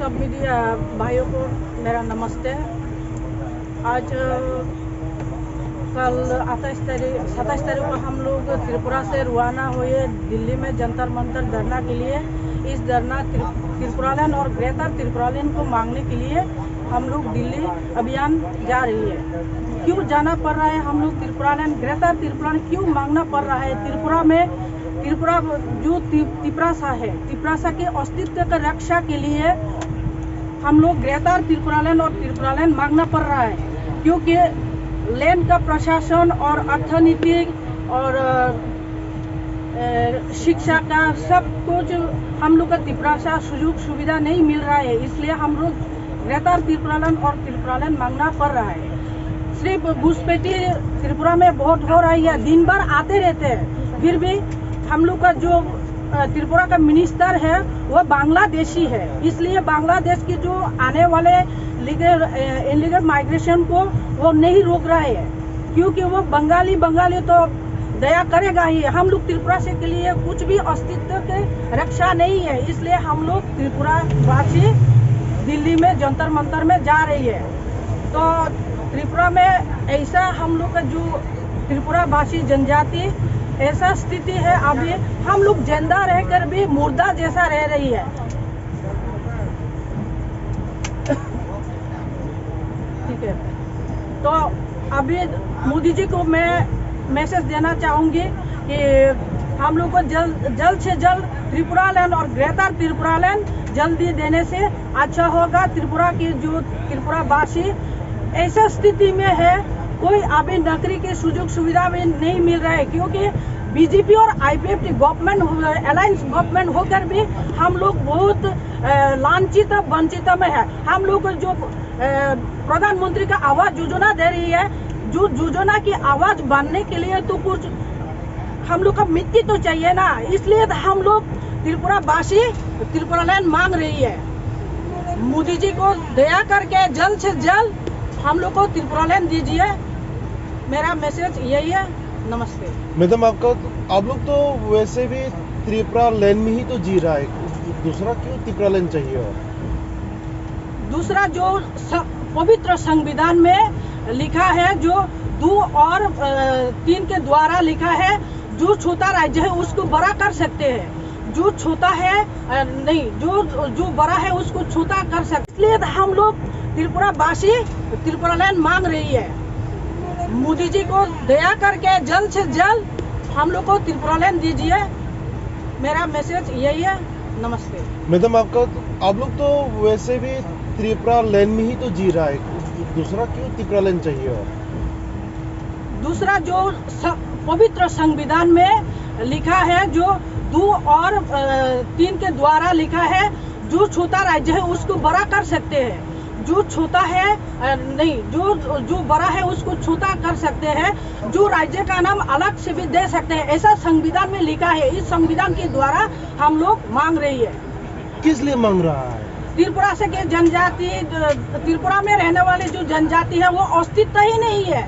सब मीडिया भाइयों को मेरा नमस्ते। आज कल 27 तारीख को हम लोग त्रिपुरा से रवाना हुए दिल्ली में जंतर मंतर धरना के लिए। इस धरना त्रिपुरालैंड और ग्रेटर त्रिपुरालैंड को मांगने के लिए हम लोग दिल्ली अभियान जा रही है। क्यों जाना पड़ रहा है? हम लोग त्रिपुरालैंड ग्रेटर त्रिपुरालैंड क्यों मांगना पड़ रहा है? त्रिपुरा जो तिपरासा है, तिपरासा के अस्तित्व की रक्षा के लिए हम लोग ग्रेटर त्रिपुरालैंड और त्रिपुरालैंड मांगना पड़ रहा है, क्योंकि लैंड का प्रशासन और अर्थनीति और शिक्षा का सब कुछ हम लोग का त्रिपुरासा सुযোগ सुविधा नहीं मिल रहा है। इसलिए हम लोग ग्रेटर त्रिपुरालैंड और त्रिपुरालैंड मांगना पड़ रहा है। सिर्फ घुसपैठी त्रिपुरा में बहुत हो रही है, दिन भर आते रहते हैं। फिर भी हम लोग का जो त्रिपुरा का मिनिस्टर है वो बांग्लादेशी है, इसलिए बांग्लादेश की जो आने वाले इलीगल माइग्रेशन को वो नहीं रोक रहे हैं, क्योंकि वो बंगाली तो दया करेगा ही। हम लोग त्रिपुरा से के लिए कुछ भी अस्तित्व के रक्षा नहीं है, इसलिए हम लोग त्रिपुरा वासी दिल्ली में जंतर मंतर में जा रही है। तो त्रिपुरा में ऐसा हम लोग का जो त्रिपुरा भाषी जनजाति ऐसा स्थिति है, अभी हम लोग जिंदा रहकर भी मुर्दा जैसा रह रही है। ठीक है, तो अभी मोदी जी को मैं मैसेज देना चाहूंगी कि हम लोग को जल्द से जल्द त्रिपुरालैंड और ग्रेटर त्रिपुरालैंड जल्दी देने से अच्छा होगा। त्रिपुरा की जो त्रिपुरावासी ऐसा स्थिति में है, कोई अभी नौकरी की सुযোগ सुविधा भी नहीं मिल रहा है, क्योंकि बीजेपी और आईपीएफ गवर्नमेंट अलायंस गवर्नमेंट होकर भी हम लोग बहुत लांछित वंचित में है। हम लोग जो प्रधानमंत्री का आवास योजना दे रही है, जो योजना की आवाज बनने के लिए तो कुछ हम लोग का मिट्टी तो चाहिए ना, इसलिए हम लोग त्रिपुरावासी त्रिपुरालैंड मांग रही है। मोदी जी को दया करके जल्द से जल्द हम लोग को त्रिपुरालैंड दीजिए। मेरा मैसेज यही है। नमस्ते मैडम, आप लोग तो वैसे भी त्रिपुरालैंड में ही तो जी रहा है, दूसरा क्यों त्रिपुरालैंड चाहिए? और दूसरा जो पवित्र संविधान में लिखा है, जो 2 और 3 के द्वारा लिखा है, जो छोटा राज्य है उसको बड़ा कर सकते हैं, जो छोटा है नहीं, जो बड़ा है उसको छोटा कर सकते। इसलिए हम लोग त्रिपुरावासी त्रिपुरालैंड मांग रही है। मोदी जी को दया करके जल्द से जल्द हम लोग को त्रिपुरालैंड दीजिए। मेरा मैसेज यही है। नमस्ते मैडम, आप लोग तो वैसे भी त्रिपुरालैंड में ही तो जी रहा है, दूसरा क्यों त्रिपुरालैंड चाहिए? और दूसरा जो पवित्र संविधान में लिखा है, जो 2 और 3 के द्वारा लिखा है, जो छोटा राज्य है उसको बड़ा कर सकते हैं, जो छोटा है नहीं, जो बड़ा है उसको छोटा कर सकते हैं, जो राज्य का नाम अलग से भी दे सकते हैं, ऐसा संविधान में लिखा है। इस संविधान के द्वारा हम लोग मांग रही है। किस लिए मांग रहा है? त्रिपुरा से के जनजाति, त्रिपुरा में रहने वाली जो जनजाति है वो अस्तित्व ही नहीं है,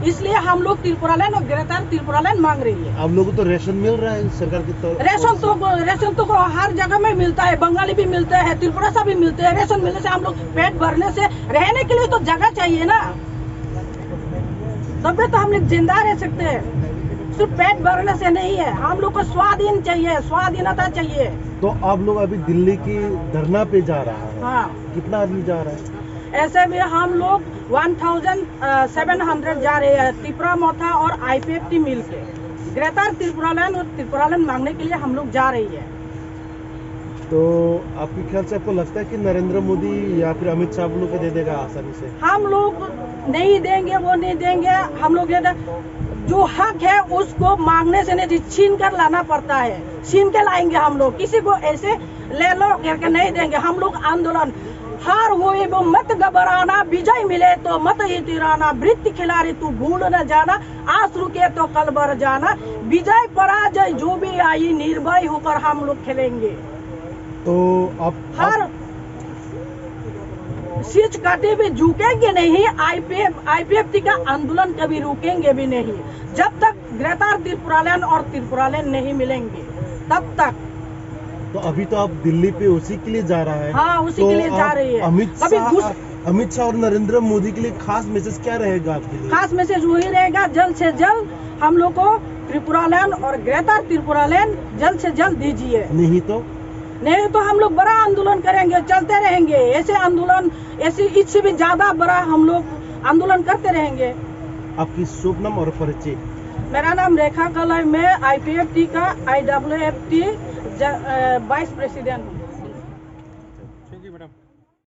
इसलिए हम लोग त्रिपुरालैंड और ग्रेटर त्रिपुरालैंड मांग रही है। आप लोगों को तो रेशन मिल रहा है सरकार की तरफ? रेशन तो हर जगह में मिलता है, बंगाली भी मिलते हैं, त्रिपुरा से भी मिलते हैं। रेशन मिलने से हम लोग पेट भरने से, रहने के लिए तो जगह चाहिए ना, तब तो हम लोग जिंदा रह सकते हैं। सिर्फ पेट भरने से नहीं है, हम लोग को स्वाधीन चाहिए, स्वाधीनता चाहिए। तो आप लोग अभी दिल्ली की धरना पे जा रहा है? हाँ। कितना आदमी जा रहा है? ऐसे भी हम लोग 1700 जा रहे हैं, त्रिपुरा मोथा और आईपीएफ की मिल के। ग्रेटर त्रिपुरालैंड और त्रिपुरालैंड मांगने के लिए हम लोग जा रही है। तो आपके ख्याल से आपको लगता है कि नरेंद्र मोदी या फिर अमित शाह लोग दे देगा आसानी से? हम लोग नहीं देंगे, वो नहीं देंगे। हम लोग जो हक है उसको मांगने से नहीं, छीन कर लाना पड़ता है, छीन के लाएंगे हम लोग। किसी को ऐसे ले लो करके नहीं देंगे। हम लोग आंदोलन हार हुए वो मत घबराना, विजय मिले तो मत ही तिराना, वृत्ति खिलाड़ी तू भूल न जाना, आस रुके तो कल बर जाना, विजय पराजय जो भी आई निर्भय होकर हम लोग खेलेंगे। तो आप हर शीच काटे भी झुकेंगे नहीं, आईपीएफ का आंदोलन कभी रुकेंगे भी नहीं। जब तक ग्रेटर त्रिपुरालैंड और त्रिपुरालैंड नहीं मिलेंगे तब तक तो अभी तो आप दिल्ली पे उसी के लिए जा रहा है। हाँ, उसी तो के लिए जा आप रही है। अमित शाह और नरेंद्र मोदी के लिए खास मैसेज क्या रहेगा आपके लिए? खास मैसेज वही रहेगा, जल्द से जल्द हम लोग को त्रिपुरा लैंड और ग्रेटर त्रिपुरा लैंड जल्द से जल्द दीजिए। नहीं तो हम लोग बड़ा आंदोलन करेंगे, चलते रहेंगे। ऐसे आंदोलन, ऐसे इससे भी ज्यादा बड़ा हम लोग आंदोलन करते रहेंगे। आपकी शुभ नाम और परिचय? मेरा नाम रेखा कलाई, मैं IPFT का IWFT वाइस प्रेसिडेंट हूँ।